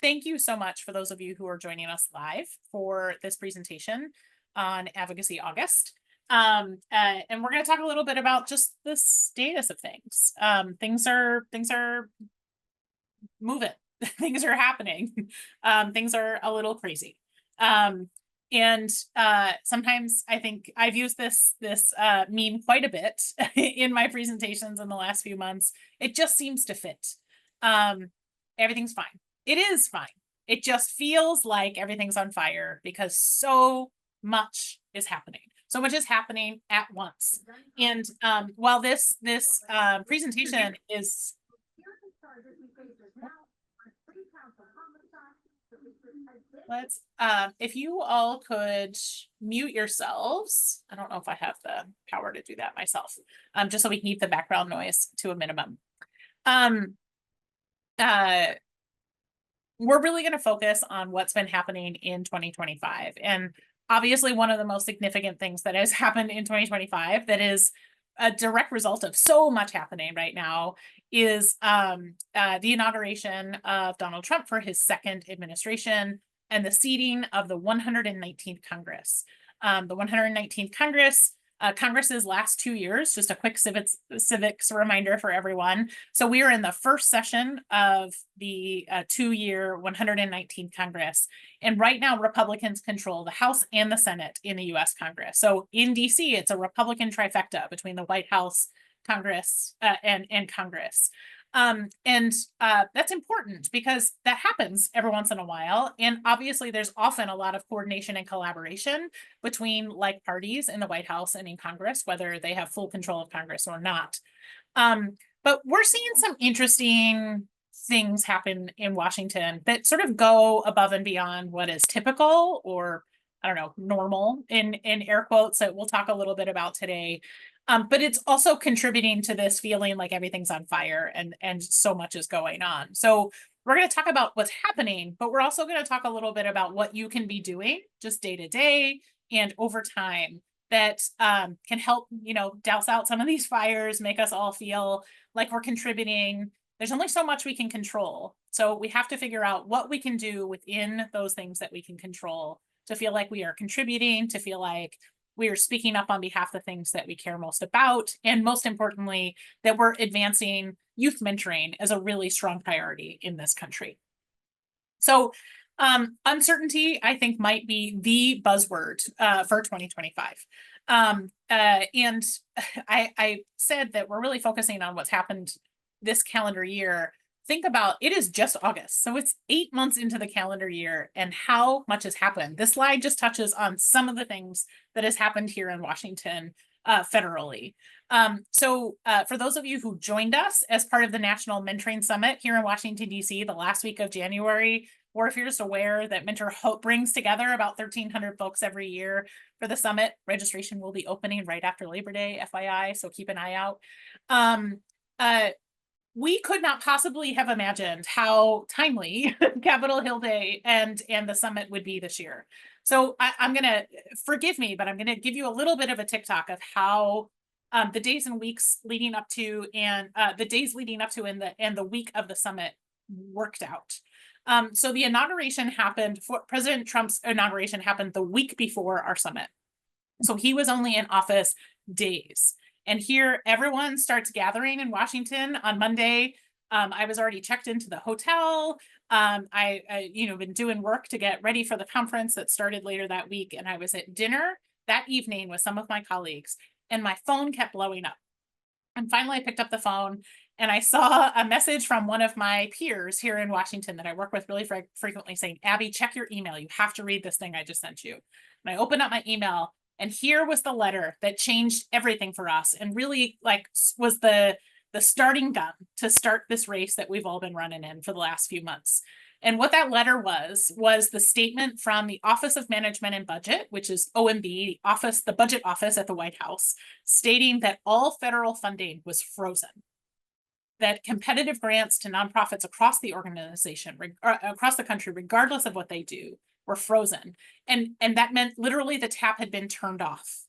Thank you so much for those of you who are joining us live for this presentation on Advocacy August. And we're going to talk a little bit about just the status of things. Things are moving, things are happening, things are a little crazy. And sometimes I think I've used this meme quite a bit in my presentations in the last few months. It just seems to fit. Everything's fine. It is fine. It just feels like everything's on fire because so much is happening. So much is happening at once. And while this presentation is if you all could mute yourselves. I don't know if I have the power to do that myself. Just so we can keep the background noise to a minimum. We're really going to focus on what's been happening in 2025. And obviously one of the most significant things that has happened in 2025 that is a direct result of so much happening right now is the inauguration of Donald Trump for his second administration and the seating of the 119th Congress. The 119th Congress, Congress's last 2 years, just a quick civics reminder for everyone. So we are in the first session of the 2-year 119th Congress. And right now, Republicans control the House and the Senate in the US Congress. So in DC, it's a Republican trifecta between the White House, Congress, and Congress. That's important because that happens every once in a while. And obviously there's often a lot of coordination and collaboration between like parties in the White House and in Congress, whether they have full control of Congress or not. But we're seeing some interesting things happen in Washington that sort of go above and beyond what is typical or, I don't know, normal in air quotes that we'll talk a little bit about today. But it's also contributing to this feeling like everything's on fire and so much is going on. So we're going to talk about what's happening, but we're also going to talk a little bit about what you can be doing just day to day and over time that can help, douse out some of these fires, make us all feel like we're contributing. There's only so much we can control. So we have to figure out what we can do within those things that we can control to feel like we are contributing, to feel like we are speaking up on behalf of the things that we care most about, and most importantly, that we're advancing youth mentoring as a really strong priority in this country. So uncertainty, I think, might be the buzzword for 2025. And I said that we're really focusing on what's happened this calendar year. Think about it is just August. So it's 8 months into the calendar year and how much has happened. This slide just touches on some of the things that has happened here in Washington federally. So for those of you who joined us as part of the National Mentoring Summit here in Washington, D.C., the last week of January, or if you're just aware that Mentor Hope brings together about 1,300 folks every year for the summit, registration will be opening right after Labor Day, FYI, so keep an eye out. We could not possibly have imagined how timely Capitol Hill Day and the summit would be this year. So I'm going to, forgive me, but I'm going to give you a little bit of a TikTok of how the days and weeks leading up to and the days leading up to and the week of the summit worked out. So the inauguration happened, President Trump's inauguration happened the week before our summit. So he was only in office days. And here everyone starts gathering in Washington on Monday. I was already checked into the hotel. I been doing work to get ready for the conference that started later that week. And I was at dinner that evening with some of my colleagues and my phone kept blowing up. And finally I picked up the phone and I saw a message from one of my peers here in Washington that I work with really frequently saying, Abby, check your email. You have to read this thing I just sent you. And I opened up my email. And here was the letter that changed everything for us and really was the starting gun to start this race that we've all been running in for the last few months. And what that letter was the statement from the Office of Management and Budget, which is OMB, the budget office at the White House, stating that all federal funding was frozen. That competitive grants to nonprofits across the organization, across the country, regardless of what they do, were frozen. And that meant literally the tap had been turned off.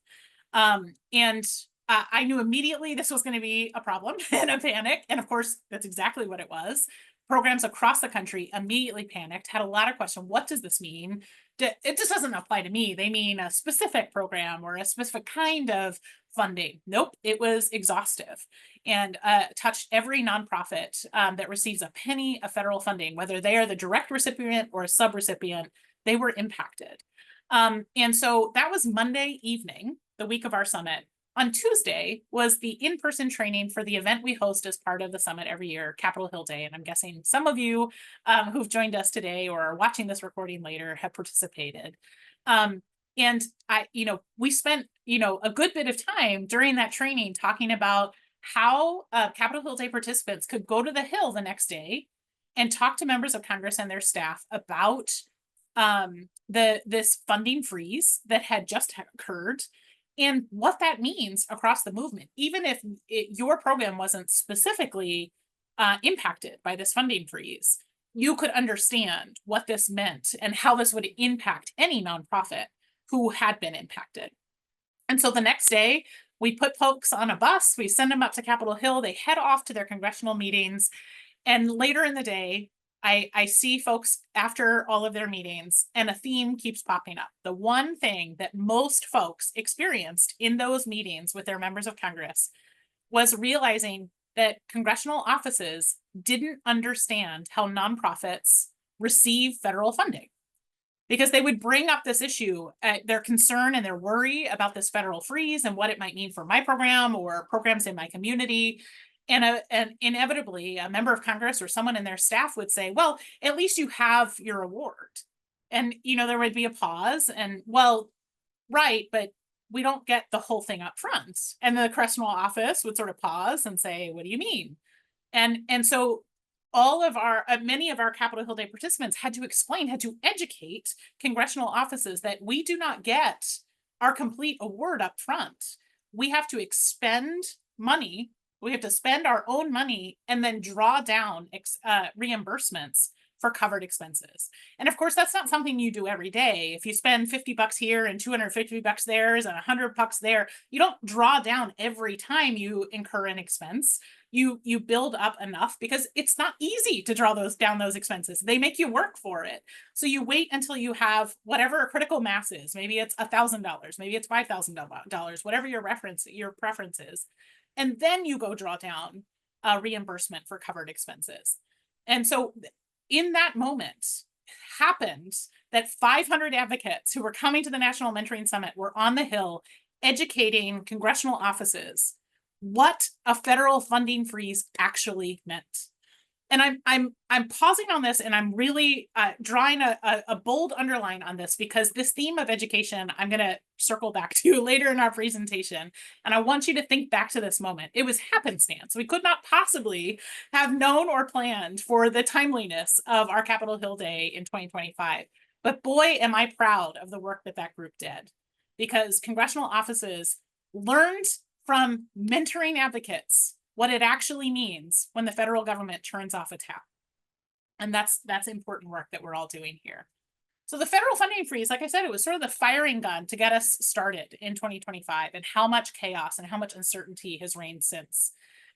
I knew immediately this was going to be a problem and a panic. And of course, that's exactly what it was. programs across the country immediately panicked, had a lot of questions. What does this mean? It just doesn't apply to me. They mean a specific program or a specific kind of funding. Nope, it was exhaustive and touched every nonprofit that receives a penny of federal funding, whether they are the direct recipient or a subrecipient, they were impacted. And so that was Monday evening, the week of our summit. On Tuesday was the in-person training for the event we host as part of the summit every year, Capitol Hill Day. And I'm guessing some of you who've joined us today or are watching this recording later have participated. And we spent, a good bit of time during that training talking about how Capitol Hill Day participants could go to the Hill the next day and talk to members of Congress and their staff about this funding freeze that had just occurred and what that means across the movement. Even if your program wasn't specifically impacted by this funding freeze, you could understand what this meant and how this would impact any nonprofit who had been impacted. And so the next day, we put folks on a bus, we send them up to Capitol Hill, they head off to their congressional meetings, and later in the day, I see folks after all of their meetings, and a theme keeps popping up. The one thing that most folks experienced in those meetings with their members of Congress was realizing that congressional offices didn't understand how nonprofits receive federal funding. Because they would bring up this issue, their concern and their worry about this federal freeze and what it might mean for my program or programs in my community. And inevitably, a member of Congress or someone in their staff would say, well, at least you have your award. And, there would be a pause and, well, right, but we don't get the whole thing up front. And the congressional office would sort of pause and say, what do you mean? And so all of many of our Capitol Hill Day participants had to educate congressional offices that we do not get our complete award up front. We have to expend money. We have to spend our own money and then draw down reimbursements for covered expenses. And of course, that's not something you do every day. If you spend $50 here and $250 there and $100 there, you don't draw down every time you incur an expense. You build up enough because it's not easy to draw those expenses. They make you work for it. So you wait until you have whatever a critical mass is. Maybe it's $1,000, maybe it's $5,000, whatever your preference is. And then you go draw down a reimbursement for covered expenses. And so in that moment happened that 500 advocates who were coming to the National Mentoring Summit were on the Hill educating congressional offices what a federal funding freeze actually meant. And I'm pausing on this, and I'm really drawing a bold underline on this because this theme of education I'm going to circle back to later in our presentation. And I want you to think back to this moment. It was happenstance. We could not possibly have known or planned for the timeliness of our Capitol Hill Day in 2025. But boy, am I proud of the work that group did, because congressional offices learned from mentoring advocates what it actually means when the federal government turns off a tap. And that's important work that we're all doing here. So the federal funding freeze, like I said, it was sort of the firing gun to get us started in 2025, and how much chaos and how much uncertainty has reigned since.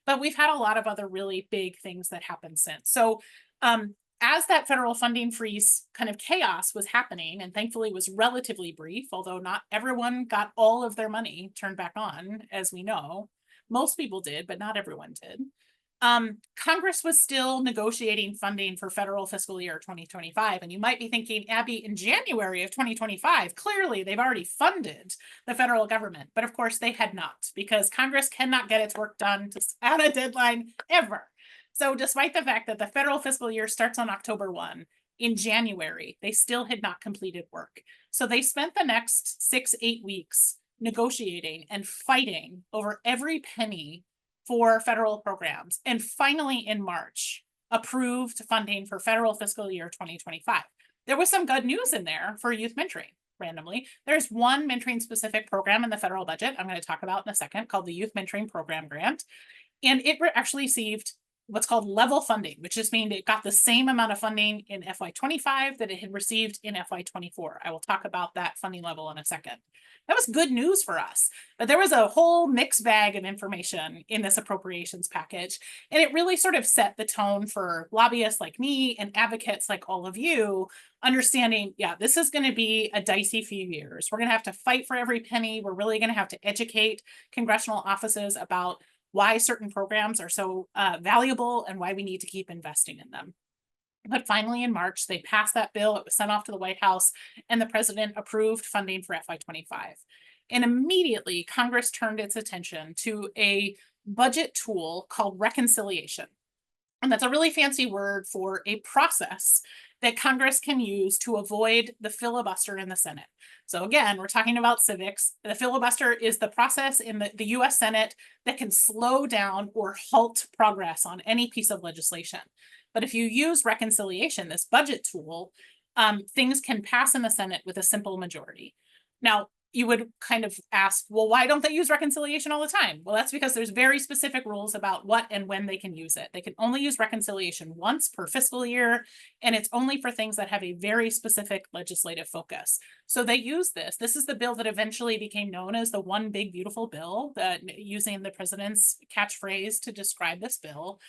But we've had a lot of other really big things that happened since. So as that federal funding freeze kind of chaos was happening, and thankfully was relatively brief, although not everyone got all of their money turned back on, as we know. Most people did, but not everyone did. Congress was still negotiating funding for federal fiscal year 2025. And you might be thinking, Abby, in January of 2025, clearly they've already funded the federal government. But of course they had not, because Congress cannot get its work done at a deadline ever. So despite the fact that the federal fiscal year starts on October 1, in January, they still had not completed work. So they spent the next 6-8 weeks negotiating and fighting over every penny for federal programs, and finally in March approved funding for federal fiscal year 2025. There was some good news in there for youth mentoring. Randomly, there's one mentoring specific program in the federal budget I'm going to talk about in a second called the Youth Mentoring Program Grant, and it actually received what's called level funding, which just means it got the same amount of funding in FY25 that it had received in FY24. I will talk about that funding level in a second. That was good news for us, but there was a whole mixed bag of information in this appropriations package, and it really sort of set the tone for lobbyists like me and advocates like all of you, understanding, yeah, this is going to be a dicey few years. We're going to have to fight for every penny. We're really going to have to educate congressional offices about why certain programs are so valuable and why we need to keep investing in them. But finally, in March, they passed that bill. It was sent off to the White House, and the president approved funding for FY25. And immediately, Congress turned its attention to a budget tool called reconciliation. And that's a really fancy word for a process that Congress can use to avoid the filibuster in the Senate. So again, we're talking about civics. The filibuster is the process in the US Senate that can slow down or halt progress on any piece of legislation. But if you use reconciliation, this budget tool, things can pass in the Senate with a simple majority. Now, you would kind of ask, well, why don't they use reconciliation all the time? Well, that's because there's very specific rules about what and when they can use it. They can only use reconciliation once per fiscal year, and it's only for things that have a very specific legislative focus. So they use this. This is the bill that eventually became known as the One Big Beautiful Bill, using the president's catchphrase to describe this bill.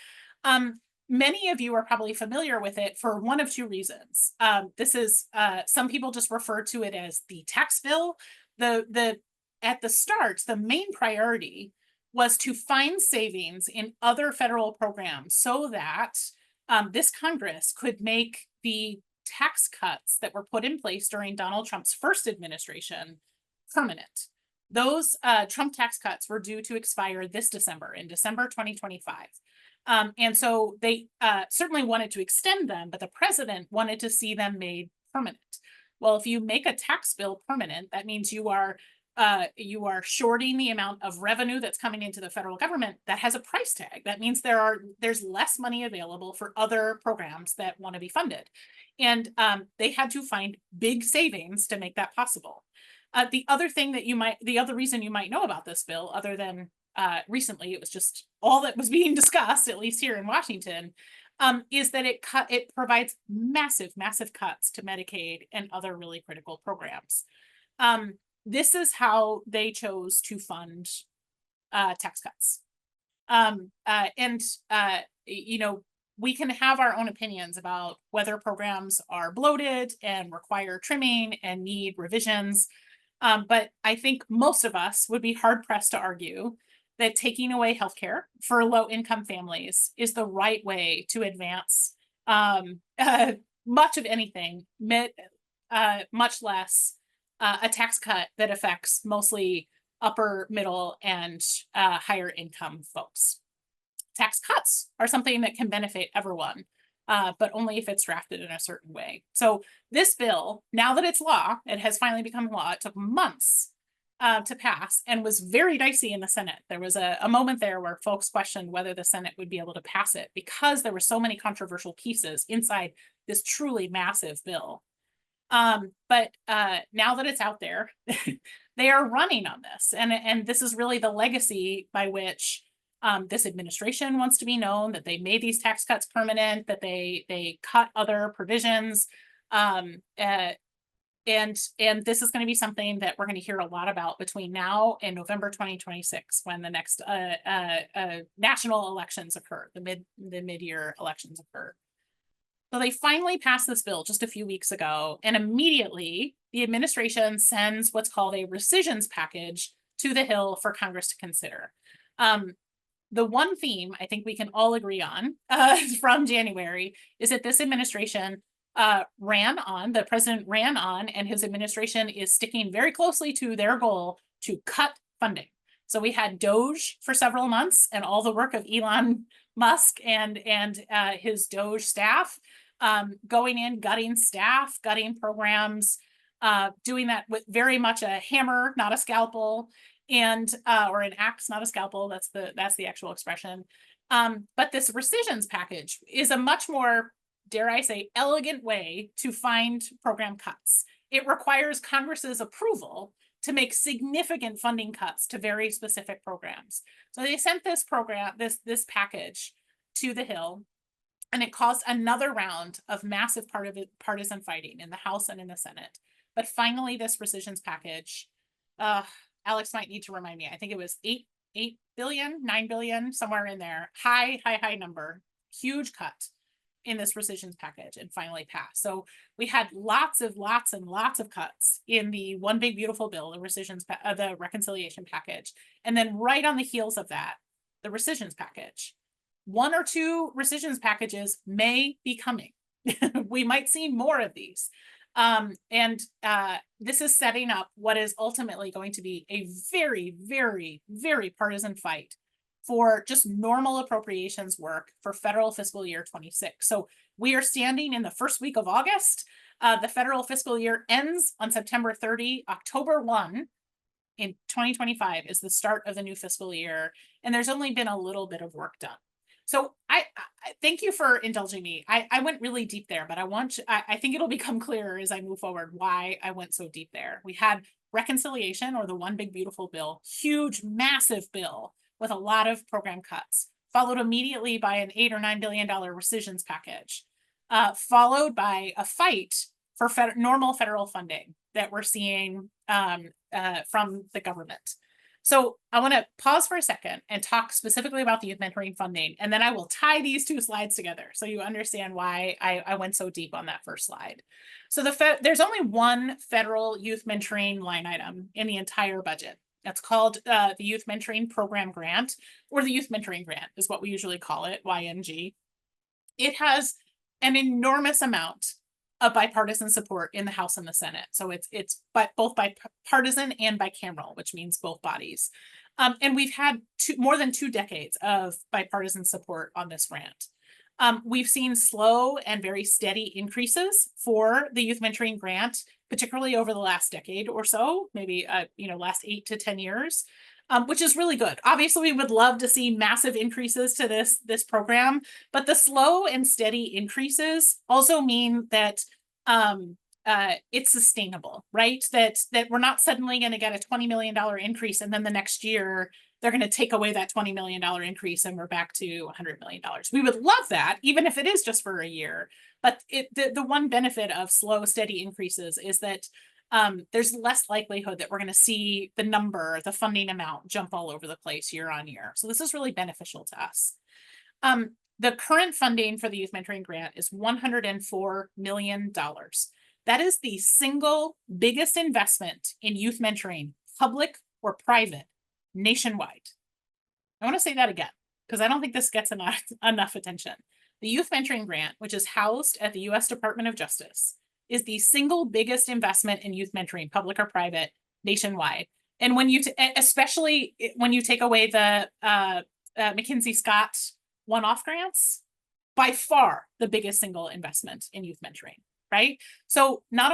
Many of you are probably familiar with it for one of two reasons. This is, some people just refer to it as the tax bill. At the start, the main priority was to find savings in other federal programs so that this Congress could make the tax cuts that were put in place during Donald Trump's first administration permanent. Those Trump tax cuts were due to expire this December, in December 2025. And so they certainly wanted to extend them, but the president wanted to see them made permanent. Well, if you make a tax bill permanent, that means you are shorting the amount of revenue that's coming into the federal government that has a price tag. That means there's less money available for other programs that want to be funded. And they had to find big savings to make that possible. The other reason you might know about this bill, other than recently it was just all that was being discussed, at least here in Washington, is that it provides massive cuts to Medicaid and other really critical programs. This is how they chose to fund tax cuts. We can have our own opinions about whether programs are bloated and require trimming and need revisions. But I think most of us would be hard pressed to argue that taking away healthcare for low-income families is the right way to advance much of anything, much less a tax cut that affects mostly upper, middle, and higher income folks. Tax cuts are something that can benefit everyone, but only if it's drafted in a certain way. So this bill, now that it's law, it has finally become law. It took months to pass and was very dicey in the Senate. There was a moment there where folks questioned whether the Senate would be able to pass it because there were so many controversial pieces inside this truly massive bill. But now that it's out there, they are running on this. And this is really the legacy by which this administration wants to be known, that they made these tax cuts permanent, that they cut other provisions. And this is going to be something that we're going to hear a lot about between now and November 2026, when the next national elections occur, the mid-year elections occur. So they finally passed this bill just a few weeks ago, and immediately the administration sends what's called a rescissions package to the Hill for Congress to consider. The one theme I think we can all agree on from January is that this administration the president ran on, and his administration is sticking very closely to their goal to cut funding. So we had DOGE for several months, and all the work of Elon Musk and his DOGE staff going in, gutting staff, gutting programs, doing that with very much a hammer, not a scalpel, and or an axe, not a scalpel. That's the actual expression. But this rescissions package is a much more, dare I say, elegant way to find program cuts. It requires Congress's approval to make significant funding cuts to very specific programs. So they sent this package to the Hill, and it caused another round of massive partisan fighting in the House and in the Senate. But finally, this rescissions package, Alex might need to remind me, I think it was 8 billion, 9 billion, somewhere in there, high number, huge cut in this rescissions package, and finally passed. So we had lots of cuts in the one big beautiful bill, the reconciliation package. And then right on the heels of that, the rescissions package. 1 or 2 rescissions packages may be coming. We might see more of these. This is setting up what is ultimately going to be a very, very, very partisan fight for just normal appropriations work for federal fiscal year 26. So we are standing in the first week of August. The federal fiscal year ends on September 30. October 1 in 2025 is the start of the new fiscal year. And there's only been a little bit of work done. So I thank you for indulging me. I went really deep there, but I think it'll become clearer as I move forward why I went so deep there. We had reconciliation, or the one big beautiful bill, huge, massive bill with a lot of program cuts, followed immediately by an $8 or $9 billion rescissions package, followed by a fight for normal federal funding that we're seeing from the government. So I want to pause for a second and talk specifically about the youth mentoring funding, and then I will tie these 2 slides together so you understand why I went so deep on that first slide. So there's only one federal youth mentoring line item in the entire budget. That's called the Youth Mentoring Program Grant, or the Youth Mentoring Grant is what we usually call it, YMG. It has an enormous amount of bipartisan support in the House and the Senate. So it's both bipartisan and bicameral, which means both bodies. And we've had more than 2 decades of bipartisan support on this grant. We've seen slow and very steady increases for the youth mentoring grant, particularly over the last decade or so, maybe last 8 to 10 years. Which is really good. Obviously, we would love to see massive increases to this program, but the slow and steady increases also mean that it's sustainable, right? That we're not suddenly going to get a $20 million increase, and then the next year they're going to take away that $20 million increase and we're back to $100 million. We would love that, even if it is just for a year. But the one benefit of slow, steady increases is that there's less likelihood that we're going to see the funding amount jump all over the place year on year. So this is really beneficial to us. The current funding for the Youth Mentoring Grant is $104 million. That is the single biggest investment in youth mentoring, public or private, nationwide. I want to say that again, because I don't think this gets enough attention. The Youth Mentoring Grant, which is housed at the U.S. Department of Justice, is the single biggest investment in youth mentoring, public or private, nationwide. And when especially when you take away the McKinsey Scott one-off grants, by far the biggest single investment in youth mentoring, right? So not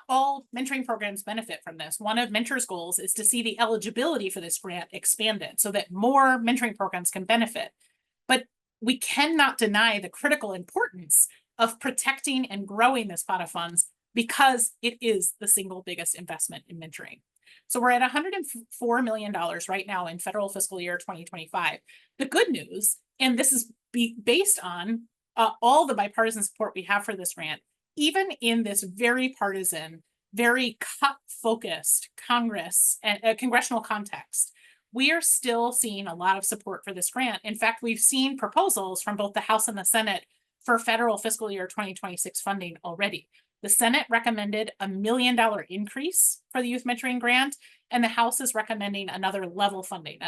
all mentoring programs benefit from this. One of Mentor's goals is to see the eligibility for this grant expanded so that more mentoring programs can benefit. But we cannot deny the critical importance of protecting and growing this pot of funds, because it is the single biggest investment in mentoring. So we're at $104 million right now in federal fiscal year 2025. The good news, and this is based on all the bipartisan support we have for this grant, even in this very partisan, very cut-focused Congress and congressional context, we are still seeing a lot of support for this grant. In fact, we've seen proposals from both the House and the Senate for federal fiscal year 2026 funding already. The Senate recommended $1 million increase for the Youth Mentoring Grant, and the House is recommending another level funding,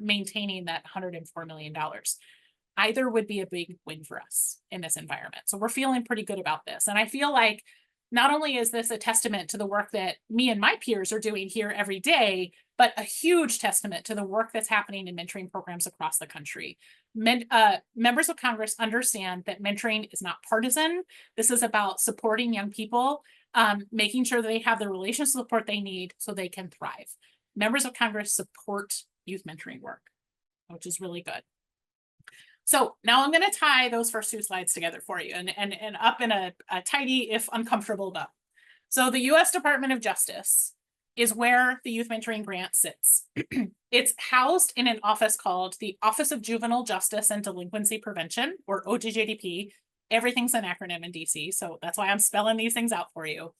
maintaining that $104 million. Either would be a big win for us in this environment. So we're feeling pretty good about this. And I feel like not only is this a testament to the work that me and my peers are doing here every day, but a huge testament to the work that's happening in mentoring programs across the country. Members of Congress understand that mentoring is not partisan. This is about supporting young people, making sure that they have the relationship support they need so they can thrive. Members of Congress support youth mentoring work, which is really good. So now I'm going to tie those first 2 slides together for you and up in a tidy, if uncomfortable, bow. So the U.S. Department of Justice is where the Youth Mentoring Grant sits. It's housed in an office called the Office of Juvenile Justice and Delinquency Prevention, or OJJDP. Everything's an acronym in DC, so that's why I'm spelling these things out for you.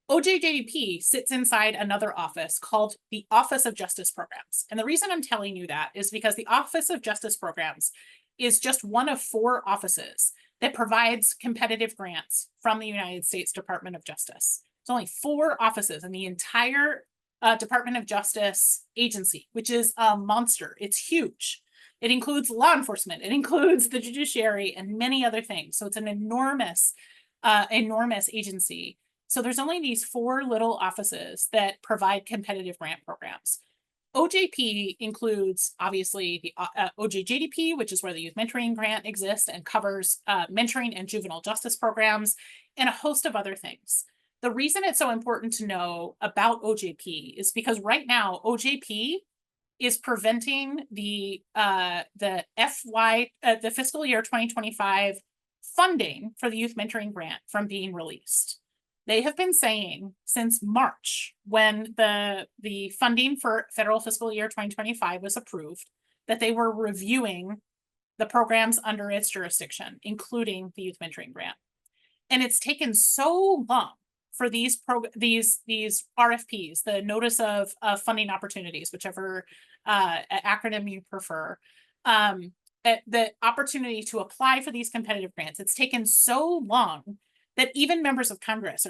OJJDP sits inside another office called the Office of Justice Programs. And the reason I'm telling you that is because the Office of Justice Programs is just one of 4 offices that provides competitive grants from the United States Department of Justice. There's only 4 offices in the entire Department of Justice agency, which is a monster. It's huge. It includes law enforcement, it includes the judiciary and many other things. So it's an enormous, enormous agency. So there's only these 4 little offices that provide competitive grant programs. OJP includes obviously the OJJDP, which is where the Youth Mentoring Grant exists and covers mentoring and juvenile justice programs and a host of other things. The reason it's so important to know about OJP is because right now OJP is preventing the fiscal year 2025 funding for the Youth Mentoring Grant from being released. They have been saying since March, when the funding for federal fiscal year 2025 was approved, that they were reviewing the programs under its jurisdiction, including the Youth Mentoring Grant. And it's taken so long for these RFPs, the Notice of Funding Opportunities, whichever acronym you prefer, the opportunity to apply for these competitive grants. It's taken so long that even members of Congress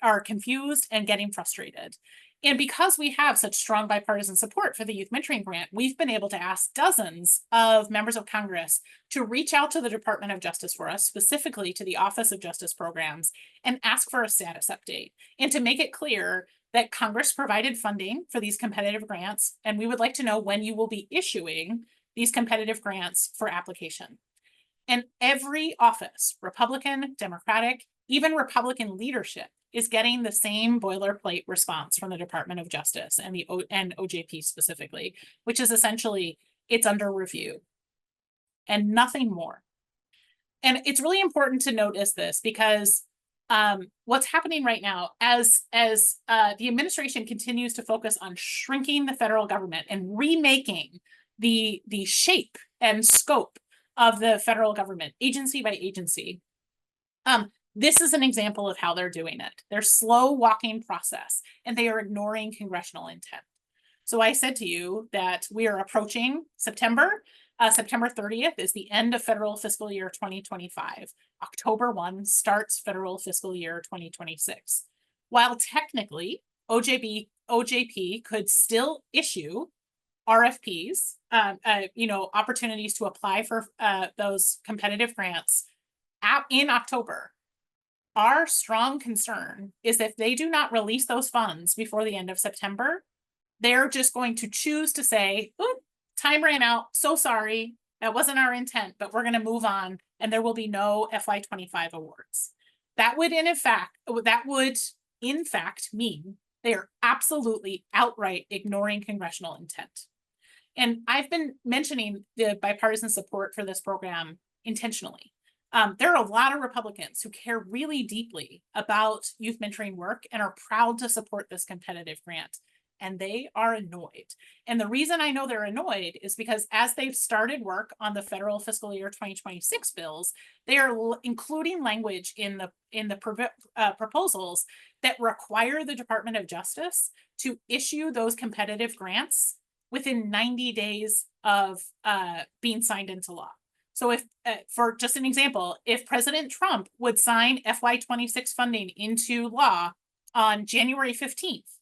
are confused and getting frustrated. And because we have such strong bipartisan support for the Youth Mentoring Grant, we've been able to ask dozens of members of Congress to reach out to the Department of Justice for us, specifically to the Office of Justice Programs, and ask for a status update, and to make it clear that Congress provided funding for these competitive grants, and we would like to know when you will be issuing these competitive grants for application. And every office, Republican, Democratic, even Republican leadership, is getting the same boilerplate response from the Department of Justice and OJP specifically, which is essentially it's under review and nothing more. And it's really important to notice this because what's happening right now, as the administration continues to focus on shrinking the federal government and remaking the shape and scope of the federal government, agency by agency, this is an example of how they're doing it. They're slow walking process and they are ignoring congressional intent. So I said to you that we are approaching September. September 30th is the end of federal fiscal year 2025. October 1 starts federal fiscal year 2026. While technically OJP could still issue RFPs, opportunities to apply for those competitive grants in October. Our strong concern is if they do not release those funds before the end of September, they're just going to choose to say, "Oop, time ran out, so sorry, that wasn't our intent, but we're going to move on, and there will be no FY25 awards." That would in fact mean they are absolutely outright ignoring congressional intent. And I've been mentioning the bipartisan support for this program intentionally. There are a lot of Republicans who care really deeply about youth mentoring work and are proud to support this competitive grant, and they are annoyed. And the reason I know they're annoyed is because as they've started work on the federal fiscal year 2026 bills, they are including language in the proposals that require the Department of Justice to issue those competitive grants within 90 days of being signed into law. So if, for just an example, if President Trump would sign FY26 funding into law on January 15th,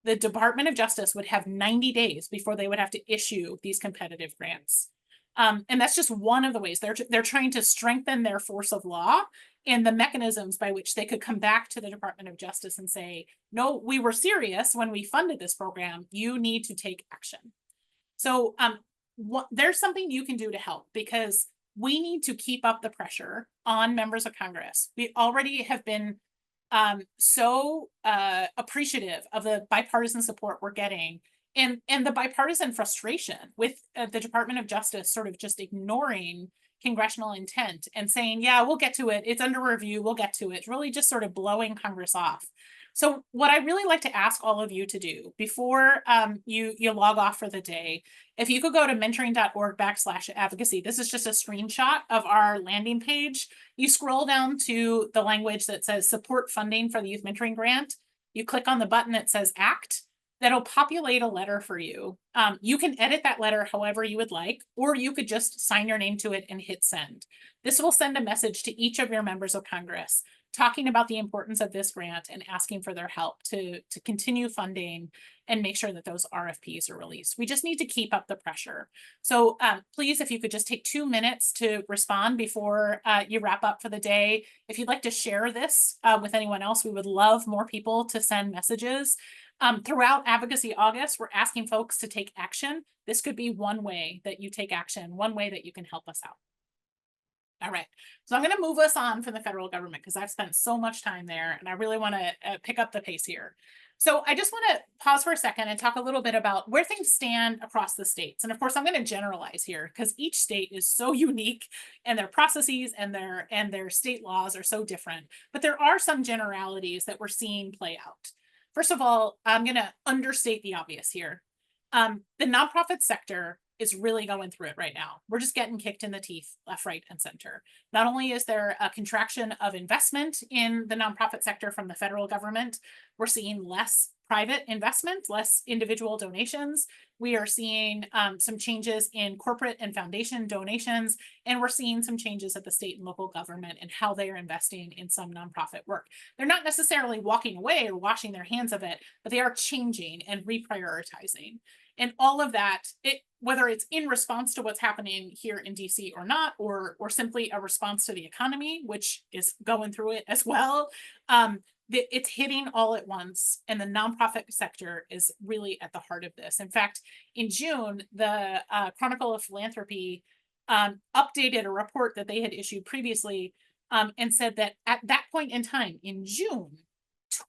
the Department of Justice would have 90 days before they would have to issue these competitive grants. And that's just one of the ways they're trying to strengthen their force of law and the mechanisms by which they could come back to the Department of Justice and say, no, we were serious when we funded this program. You need to take action. So there's something you can do to help, because we need to keep up the pressure on members of Congress. We already have been so appreciative of the bipartisan support we're getting, and the bipartisan frustration with the Department of Justice sort of just ignoring congressional intent and saying, yeah, we'll get to it. It's under review. We'll get to it. Really just sort of blowing Congress off. So what I really like to ask all of you to do before you log off for the day, if you could go to mentoring.org/advocacy, this is just a screenshot of our landing page. You scroll down to the language that says support funding for the youth mentoring grant. You click on the button that says act. That'll populate a letter for you. You can edit that letter however you would like, or you could just sign your name to it and hit send. This will send a message to each of your members of Congress talking about the importance of this grant and asking for their help to continue funding and make sure that those RFPs are released. We just need to keep up the pressure. So please, if you could just take 2 minutes to respond before you wrap up for the day. If you'd like to share this with anyone else, we would love more people to send messages. Throughout Advocacy August, we're asking folks to take action. This could be one way that you take action, one way that you can help us out. All right, so I'm going to move us on from the federal government because I've spent so much time there and I really want to pick up the pace here. So I just want to pause for a second and talk a little bit about where things stand across the states. And of course, I'm going to generalize here because each state is so unique and their processes and their state laws are so different. But there are some generalities that we're seeing play out. First of all, I'm going to understate the obvious here. The nonprofit sector is really going through it right now. We're just getting kicked in the teeth left, right, and center. Not only is there a contraction of investment in the nonprofit sector from the federal government, we're seeing less private investment, less individual donations. We are seeing some changes in corporate and foundation donations, and we're seeing some changes at the state and local government and how they are investing in some nonprofit work. They're not necessarily walking away or washing their hands of it, but they are changing and reprioritizing. And all of that, whether it's in response to what's happening here in DC or not, or simply a response to the economy, which is going through it as well, it's hitting all at once. And the nonprofit sector is really at the heart of this. In fact, in June, the Chronicle of Philanthropy updated a report that they had issued previously and said that at that point in time, in June,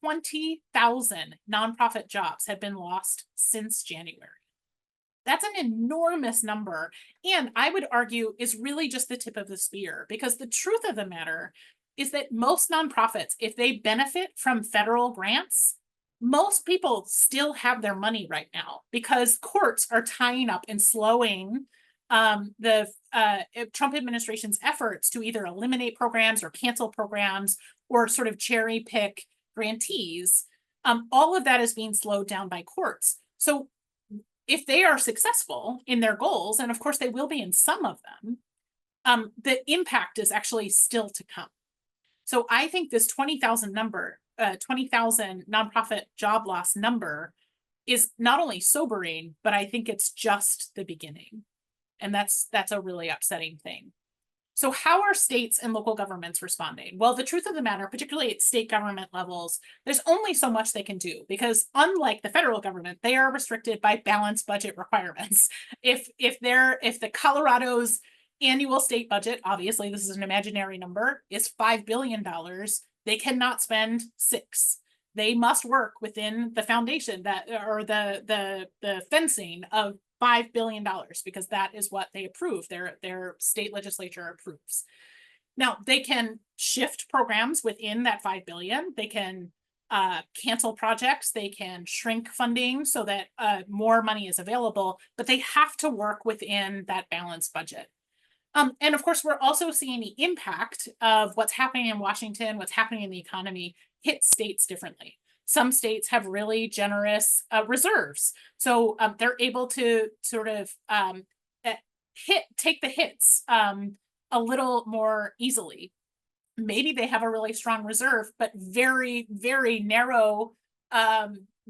20,000 nonprofit jobs had been lost since January. That's an enormous number. And I would argue is really just the tip of the spear, because the truth of the matter is that most nonprofits, if they benefit from federal grants, most people still have their money right now because courts are tying up and slowing the Trump administration's efforts to either eliminate programs or cancel programs or sort of cherry pick grantees. All of that is being slowed down by courts. So if they are successful in their goals, and of course they will be in some of them, the impact is actually still to come. So I think this 20,000 number, 20,000 nonprofit job loss number is not only sobering, but I think it's just the beginning. And that's a really upsetting thing. So how are states and local governments responding? Well, the truth of the matter, particularly at state government levels, there's only so much they can do because unlike the federal government, they are restricted by balanced budget requirements. If the Colorado's annual state budget, obviously this is an imaginary number, is $5 billion, they cannot spend $6 billion. They must work within the foundation that, or the fencing of $5 billion because that is what they approve. Their state legislature approves. Now they can shift programs within that $5 billion. They can cancel projects. They can shrink funding so that more money is available, but they have to work within that balanced budget. And of course, we're also seeing the impact of what's happening in Washington, what's happening in the economy hit states differently. Some states have really generous reserves. So they're able to sort of take the hits a little more easily. Maybe they have a really strong reserve, but very, very narrow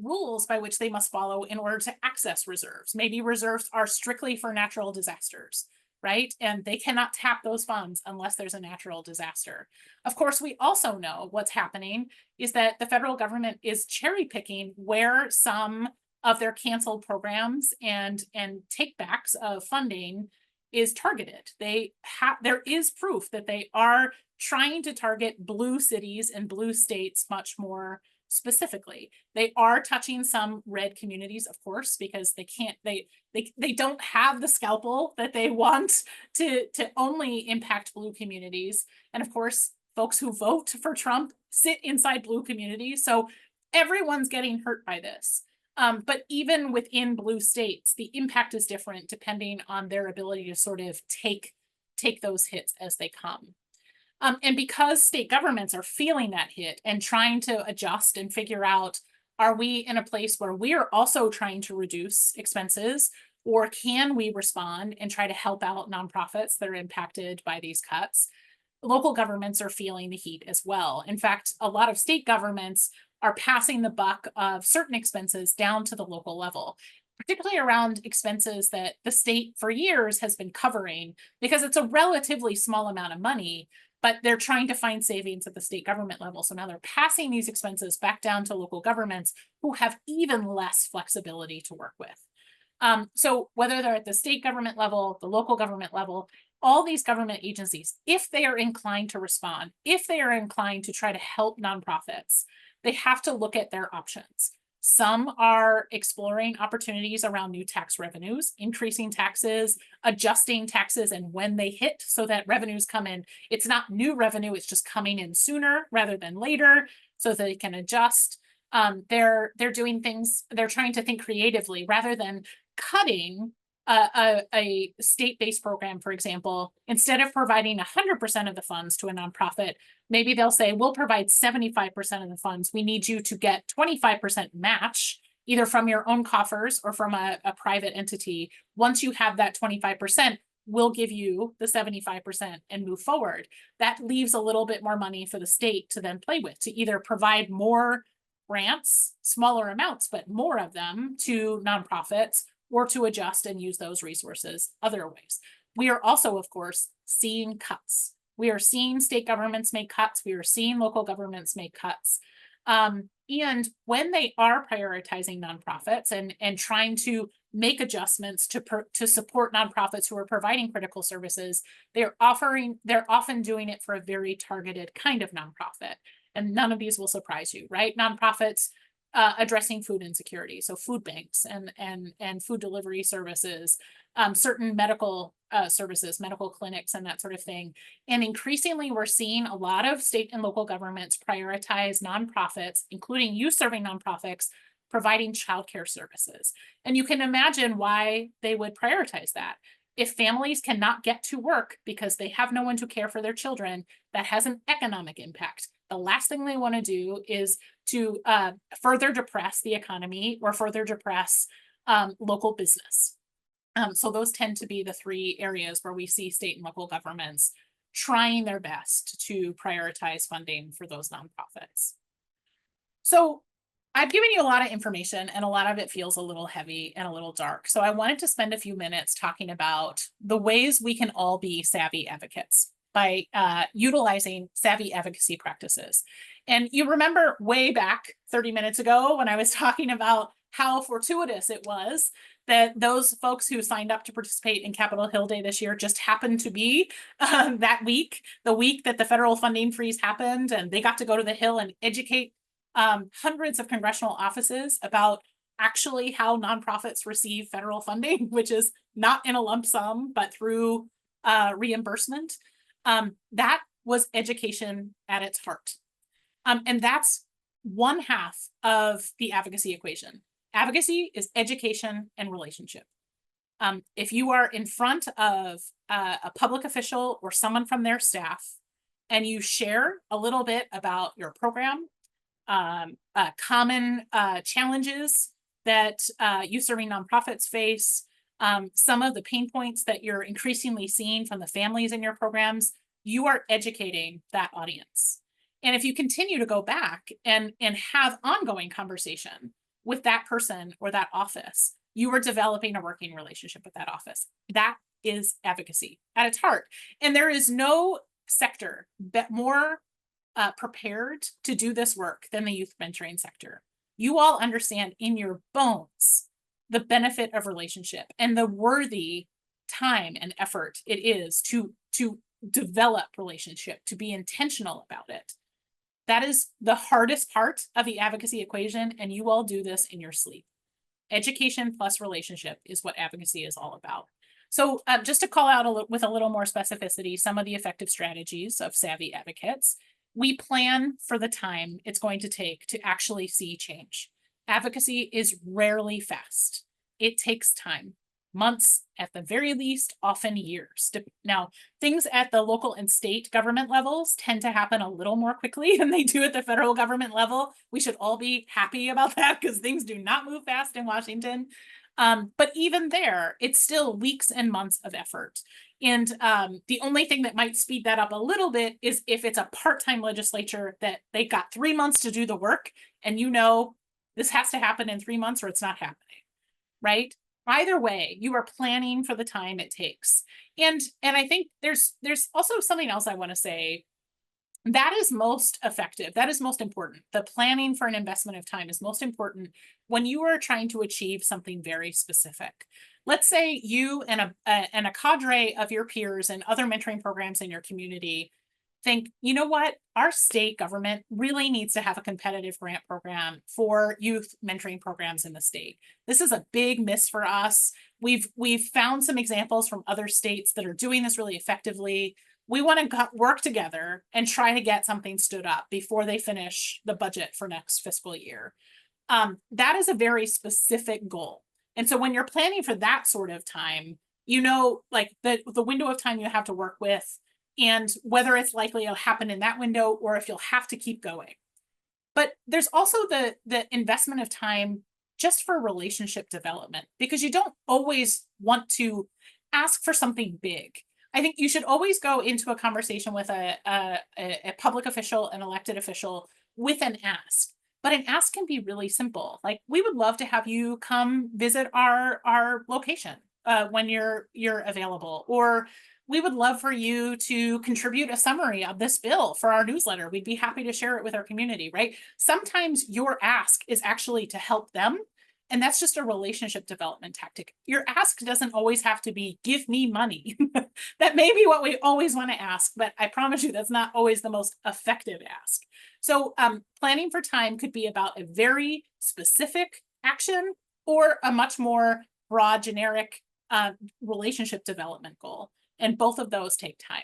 rules by which they must follow in order to access reserves. Maybe reserves are strictly for natural disasters, right? And they cannot tap those funds unless there's a natural disaster. Of course, we also know what's happening is that the federal government is cherry picking where some of their canceled programs and takebacks of funding is targeted. There is proof that they are trying to target blue cities and blue states much more specifically. They are touching some red communities, of course, because they don't have the scalpel that they want to only impact blue communities. And of course, folks who vote for Trump sit inside blue communities. So everyone's getting hurt by this. But even within blue states, the impact is different depending on their ability to sort of take those hits as they come. And because state governments are feeling that hit and trying to adjust and figure out, are we in a place where we are also trying to reduce expenses, or can we respond and try to help out nonprofits that are impacted by these cuts? Local governments are feeling the heat as well. In fact, a lot of state governments are passing the buck of certain expenses down to the local level, particularly around expenses that the state for years has been covering because it's a relatively small amount of money, but they're trying to find savings at the state government level. So now they're passing these expenses back down to local governments who have even less flexibility to work with. So whether they're at the state government level, the local government level, all these government agencies, if they are inclined to respond, if they are inclined to try to help nonprofits, they have to look at their options. Some are exploring opportunities around new tax revenues, increasing taxes, adjusting taxes and when they hit so that revenues come in. It's not new revenue, it's just coming in sooner rather than later so that they can adjust. They're doing things, they're trying to think creatively rather than cutting a state-based program, for example. Instead of providing 100% of the funds to a nonprofit, maybe they'll say, we'll provide 75% of the funds. We need you to get 25% match, either from your own coffers or from a private entity. Once you have that 25%, we'll give you the 75% and move forward. That leaves a little bit more money for the state to then play with, to either provide more grants, smaller amounts, but more of them to nonprofits, or to adjust and use those resources other ways. We are also, of course, seeing cuts. We are seeing state governments make cuts. We are seeing local governments make cuts. And when they are prioritizing nonprofits and trying to make adjustments to support nonprofits who are providing critical services, they're often doing it for a very targeted kind of nonprofit. And none of these will surprise you, right? Nonprofits addressing food insecurity, so food banks and food delivery services, certain medical services, medical clinics, and that sort of thing. And increasingly, we're seeing a lot of state and local governments prioritize nonprofits, including youth-serving nonprofits, providing childcare services. And you can imagine why they would prioritize that. If families cannot get to work because they have no one to care for their children, that has an economic impact. The last thing they want to do is to further depress the economy or further depress local business. So those tend to be the three areas where we see state and local governments trying their best to prioritize funding for those nonprofits. So I've given you a lot of information and a lot of it feels a little heavy and a little dark. So I wanted to spend a few minutes talking about the ways we can all be savvy advocates by utilizing savvy advocacy practices. And you remember way back 30 minutes ago when I was talking about how fortuitous it was that those folks who signed up to participate in Capitol Hill Day this year just happened to be that week, the week that the federal funding freeze happened, and they got to go to the Hill and educate hundreds of congressional offices about actually how nonprofits receive federal funding, which is not in a lump sum, but through reimbursement. That was education at its heart. And that's one half of the advocacy equation. Advocacy is education and relationship. If you are in front of a public official or someone from their staff and you share a little bit about your program, common challenges that youth-serving nonprofits face, some of the pain points that you're increasingly seeing from the families in your programs, you are educating that audience. And if you continue to go back and have ongoing conversation with that person or that office, you are developing a working relationship with that office. That is advocacy at its heart. And there is no sector that more prepared to do this work than the youth mentoring sector. You all understand in your bones the benefit of relationship and the worthy time and effort it is to develop relationship, to be intentional about it. That is the hardest part of the advocacy equation, and you all do this in your sleep. Education plus relationship is what advocacy is all about. So just to call out with a little more specificity, some of the effective strategies of savvy advocates, we plan for the time it's going to take to actually see change. Advocacy is rarely fast. It takes time, months at the very least, often years. Now, things at the local and state government levels tend to happen a little more quickly than they do at the federal government level. We should all be happy about that because things do not move fast in Washington. But even there, it's still weeks and months of effort. And the only thing that might speed that up a little bit is if it's a part-time legislature that they got 3 months to do the work, and this has to happen in 3 months or it's not happening, right? Either way, you are planning for the time it takes. And I think there's also something else I want to say that is most effective. That is most important. The planning for an investment of time is most important when you are trying to achieve something very specific. Let's say you and a cadre of your peers and other mentoring programs in your community think, you know what, our state government really needs to have a competitive grant program for youth mentoring programs in the state. This is a big miss for us. We've found some examples from other states that are doing this really effectively. We want to work together and try to get something stood up before they finish the budget for next fiscal year. That is a very specific goal. And so when you're planning for that sort of time, like the window of time you have to work with and whether it's likely to happen in that window or if you'll have to keep going. But there's also the investment of time just for relationship development, because you don't always want to ask for something big. I think you should always go into a conversation with a public official, an elected official, with an ask. But an ask can be really simple. Like, we would love to have you come visit our location when you're available, or we would love for you to contribute a summary of this bill for our newsletter. We'd be happy to share it with our community, right? Sometimes your ask is actually to help them. And that's just a relationship development tactic. Your ask doesn't always have to be, give me money. That may be what we always want to ask, but I promise you that's not always the most effective ask. So planning for time could be about a very specific action or a much more broad, generic relationship development goal. And both of those take time.